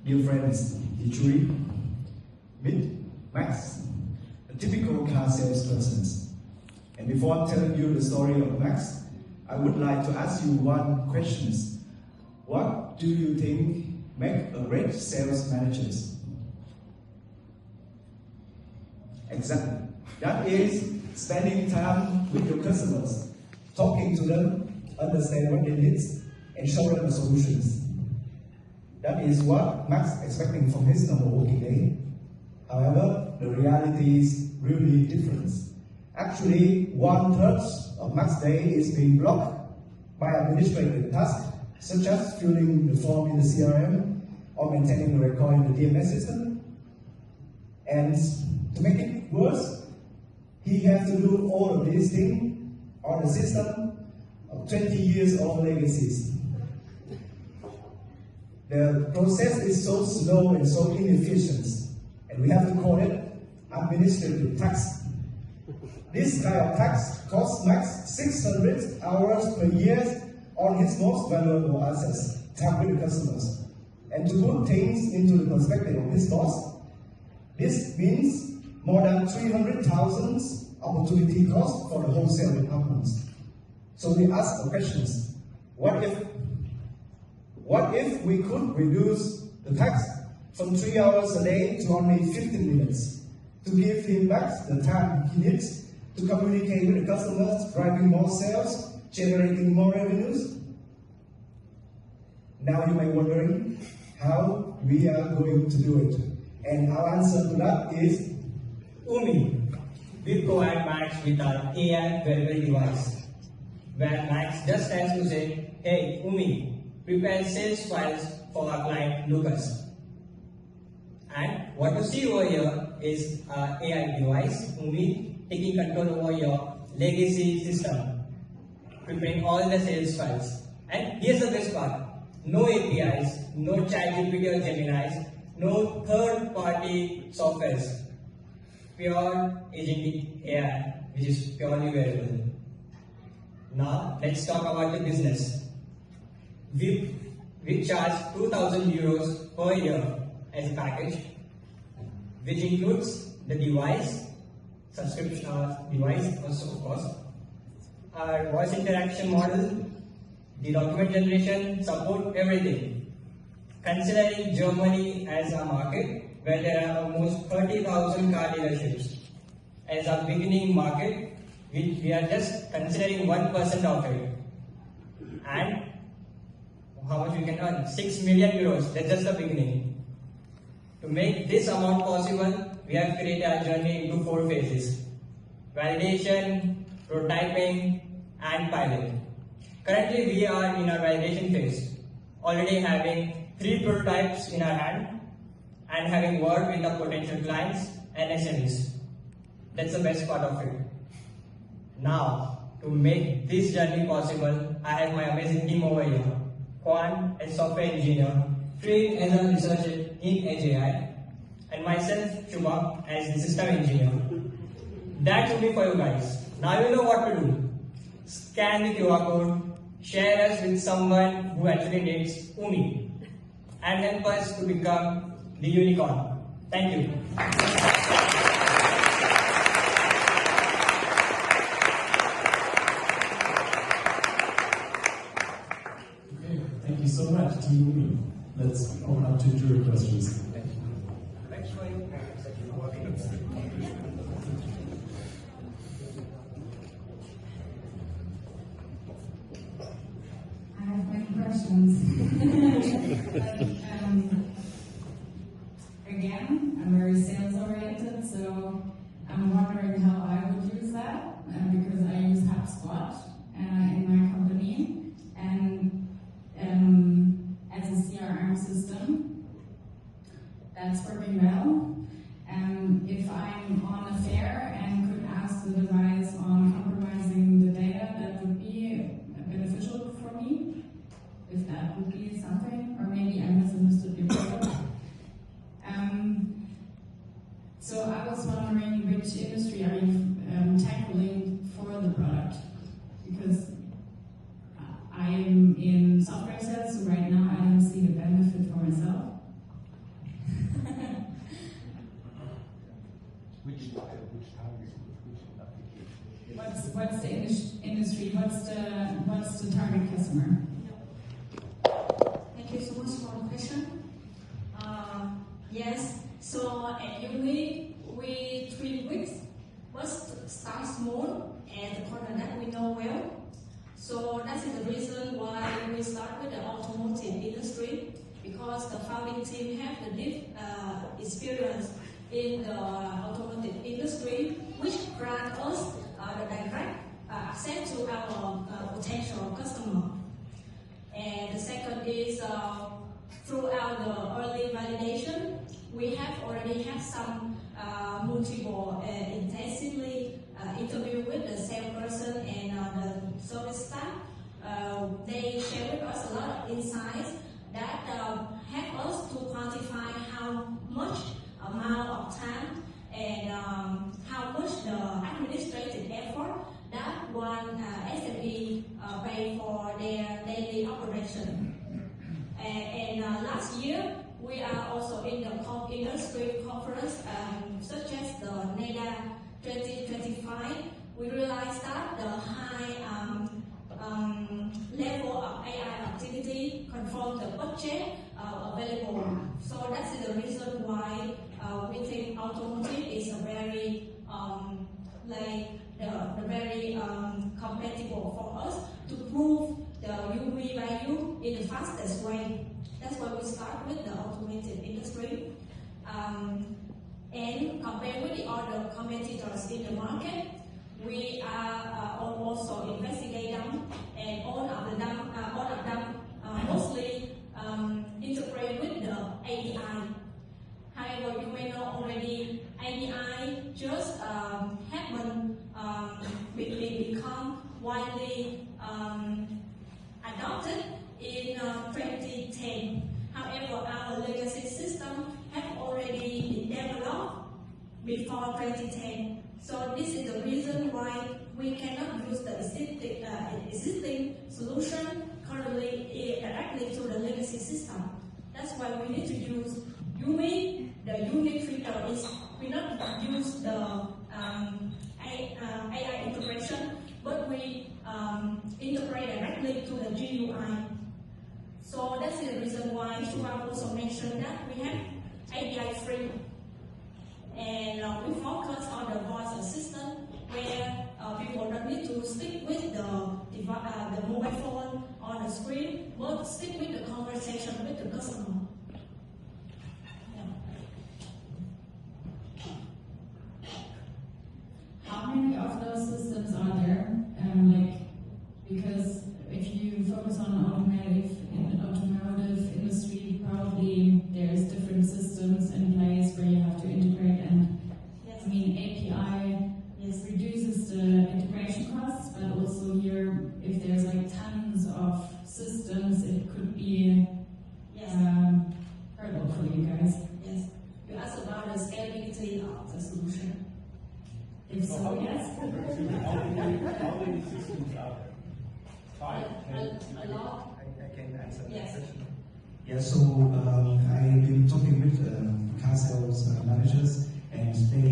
Dear friends, Ichuri, meet Max, a typical car salesperson. And before telling you the story of Max, I would like to ask you one question. What do you think makes a great sales manager? Exactly. That is spending time with your customers, talking to them, understand what they need, and show them the solutions. That is what Max is expecting from his normal working day. However, the reality is really different. Actually, 1/3 of Max's day is being blocked by administrative tasks, such as filling the form in the CRM or maintaining the record in the DMS system. And to make it worse, he has to do all of these things on a system of 20 years old legacies. The process is so slow and so inefficient, and we have to call it administrative tax. This kind of tax costs Max 600 hours per year on his most valuable assets, time with the customers. And to put things into the perspective of this boss, this means more than 300,000 opportunity cost for the wholesale departments. So we ask the questions: what if we could reduce the tax from 3 hours a day to only 15 minutes to give him back the time he needs to communicate with the customers, driving more sales, generating more revenues? Now you may be wondering how we are going to do it. And our answer to that is UMI. We provide Max with our AI wearable device, where Max just has to say, "Hey UMI, prepare sales files for our client Lucas." And what you see over here is our AI device, UMI, taking control over your legacy system, preparing all the sales files. And here's the best part: no APIs, no ChatGPT or Geminis, no third-party softwares. Pure agentic AI, which is purely wearable. Now let's talk about the business. We charge 2,000 euros per year as a package, which includes the device, subscription device also of course, our voice interaction model, the document generation, support, everything. Considering Germany as a market where there are almost 30,000 car dealerships as a beginning market, we are just considering 1% of it. And how much we can earn? 6 million euros, that's just the beginning. To make this amount possible, we have created our journey into 4 phases: validation, prototyping, and pilot. Currently, we are in our validation phase, already having 3 prototypes in our hand and having worked with the potential clients and SMEs. That's the best part of it. Now, to make this journey possible, I have my amazing team over here. Juan, a software engineer, trained as a researcher in Edge AI, and myself, Shubha, as the system engineer. That's only for you guys. Now you know what to do. Scan the QR code, share us with someone who actually needs UMI, and help us to become the unicorn. Thank you. Okay, thank you so much, Team UMI. Let's open up to jury questions. Thanks for your I have many questions. Again, I'm very sales oriented, so I'm wondering how I would use that because I use HubSpot in my company, and as a CRM system, that's working well. If I'm on a fair and could ask the device on compromising the data, that would be beneficial for me, if that would be something, or maybe I misunderstood your product. So I was wondering which industry are you tackling for the product, because I am in software sales, so right now I don't see the benefit for myself. What's the industry? What's the target customer? Thank you so much for the question. Yes, so at UMI, we treat weeks. First, start small and the corner that we know well. So that is the reason why we start with the automotive industry, because the founding team have the deep experience in the automotive industry, which grant us the direct access to our potential customer. And the second is throughout the early validation, we have already had some multiple intensively interview with the salesperson and the service staff. They share with us a lot of insights that help us to quantify how much amount of time and how much the administrative effort that one SME pay for their daily operation. And last year, we are also in the industry conference such as the NEDA 2025. We realized that the high level of AI activity confirm the budget available. So that's the reason why we think automotive is a very very compatible for us to prove the UMI value in the fastest way. That's why we start with the automotive industry. And compared with the other competitors in the market, we are also investigate them, and all of them mostly integrate with the API. However, you may know already, API just happen become widely adopted in 2010. However, our legacy system have already been developed before 2010. So this is the reason why we cannot use the existing solution currently directly to the legacy system. That's why we need to use UMI. The unique feature is we not use the AI integration, but we integrate directly to the GUI. So that's the reason why Shuang also mentioned that we have API free. And we focus on the voice assistant, where people don't need to stick with the mobile phone on the screen, but stick with the conversation with the customer. How many of those systems are there? Because if you focus on automotive industry, probably there's different systems in place where you have to integrate, and Yes. I mean API reduces the integration costs, but also here, if there's like tons of systems, it could be Yes. hurdle for you guys. Yes. You asked about the scalability of the solution. If so, yes. How many systems are there? 5, 10? A lot. I can answer that Yes. question. Yeah, so I've been talking with car sales managers, and they